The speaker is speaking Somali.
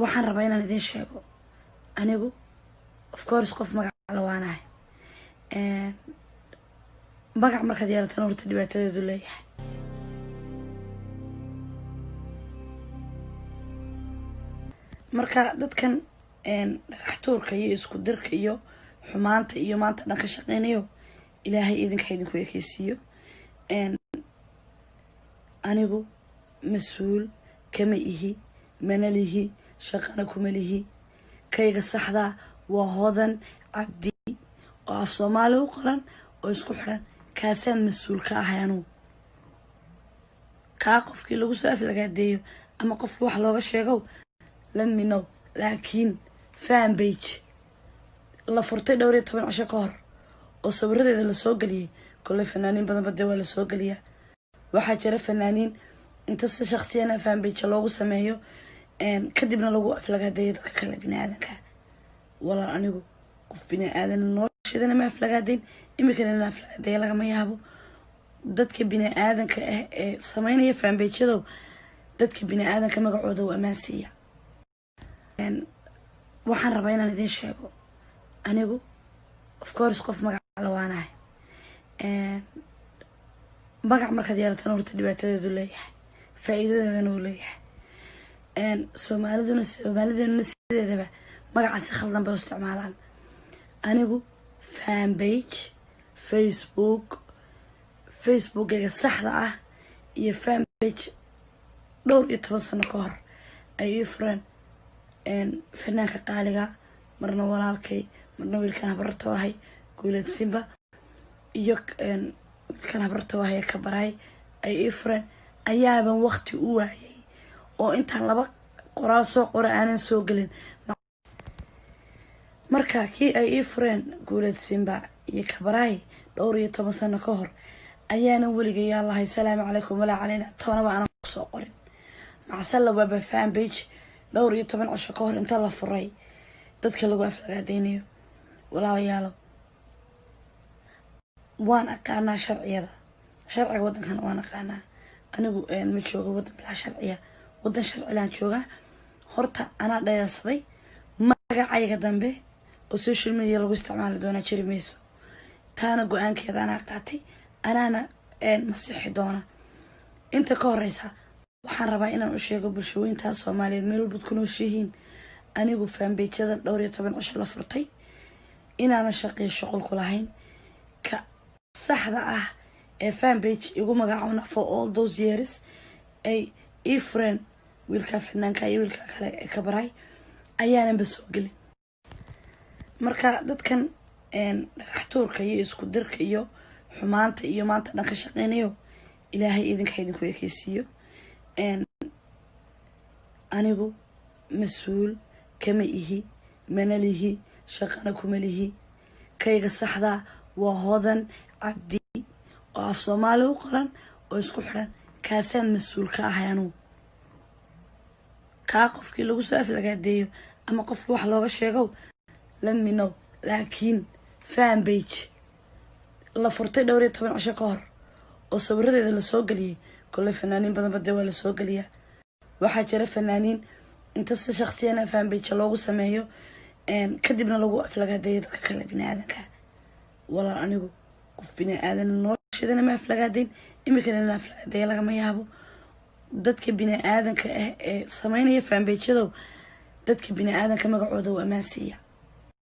waxaan rabaa inaan idin sheego anigu of course qof magac la waanahay magac markaad yeelatana horta dhibaatadeedu leeyahay marka dadkan dhagax tuurka iyo isku dirka iyo xumaanta iyo maanta dhan ka shaqeynayo ilaahay idinku ekeysiiyo anigu mas-uul kama ihi mana lihi shaqana kuma lihi kayga saxda waa hodan cabdi oo af Soomaali u qoran oo isku xiran kaasaan mas-uul ka ahay anugu kaa qofkii lagu soo aflagaadeeyo ama qofkii wax looga sheego let me know laakiin fan page la furtay dhowr iyo 10 cisho ka hor oo sawiradeeda la soo galiyay kulay fanaaniin badan bada waa la soo galiyaa waxaa jira fanaaniin inta si shakhsiyan fan page loogu sameeyo kadibna lagu aflagaadeeyo dadka kale bini'aadanka wala anigu qof bini'aadan nolosheedana ma aflagaadeyn imikana aflagaadeeyo lagama yaabo dadka bini'aadanka ah ee sameynaya fan page-yada dadka bini'aadanka magacooda waa amaansiya waxaan rabaa inaan idin sheego anigu of course qof magac la waanahay magac markaad yeelatana horta dhibaatadeedu leeyahay faa'iidadeedana uu leeyahay soomaaliduna sideedaba magaca si khaldan bay u isticmaalaan anigu fan page facebookayga saxda ah iyo fan page dhowr iyo 10 sano ka hor ay ii fureen fanaanka qaaliga marna walaalkay marna wiilkan habarta wahay guulad simba iyo wiilkan habarta wahay ka baray ay ii fureen ayaaban waqti u waayay oo intaan laba qoraal soo qora aanan soo galin marka kii ay ii fureen guulad simba iyo ka baray dhowr iyo 10 sano ka hor ayaana weligay yaallahay salaamu calaykum walaa calayna toonaba aan ku soo qorin macasalla waa fan page dhowr iyo 10 cisho ka hor inta la furay dadka lagu aflagaadeynayo walaalayaal waan aqaanaa sharciga wadankan waan aqaanaa anigu ma joogo wadan bilaa sharciya wadan sharciyan jooga horta ana dhayalsaday magacayga dambe oo social media lagu isticmaali doona jirimayso taana go'aankeeda ana qaatay anaana masixi doona inta ka horeysa waxaan rabaa inaan u sheego bulshooyinta Soomaaliyeed meel walba ku nooshihiin anigu fan page-yada dhowr iyo 10 cisho la furtay inaana shaqo shaqo ku lahayn ka saxda ah ee fan page igu magacaawna for all those years ay friend wiilka fanaanka iyo wiilka kale ka baray ayaana basoo galin marka dadkan dhagax tuurka iyo isku dirka iyo xumaanta iyo maanta dhan ka shaqeynayo ilaahay idinku ekeysiiyo anigu mas-uul kama ihi mana lihi shaqana kuma lihi kayga saxda waa hodan cabdi oo af Soomaali u qoran oo isku xiran kaasaan mas-uul ka ahay anugu kaa qofkii lagu soo aflagaadeeyo ama qofkii wax looga sheego let me know laakiin fan page la furtay dhowr iyo 10 cisho ka hor oo sawiradeeda la soo galiyay kulay fanaaniin badan bada waa la soo galiyaa waxaa jira fanaaniin inta si shakhsiyan fan page loogu sameeyo kadibna lagu aflagaadeeyo dadka kale bini'aadanka wala anigu qof bini'aadan nolosheedana ma aflagaadeyn imikana aflagaadeeyo lagama yaabo dadka bini'aadanka ah ee sameynaya fan page-yada dadka bini'aadanka magacooda waa amaansiya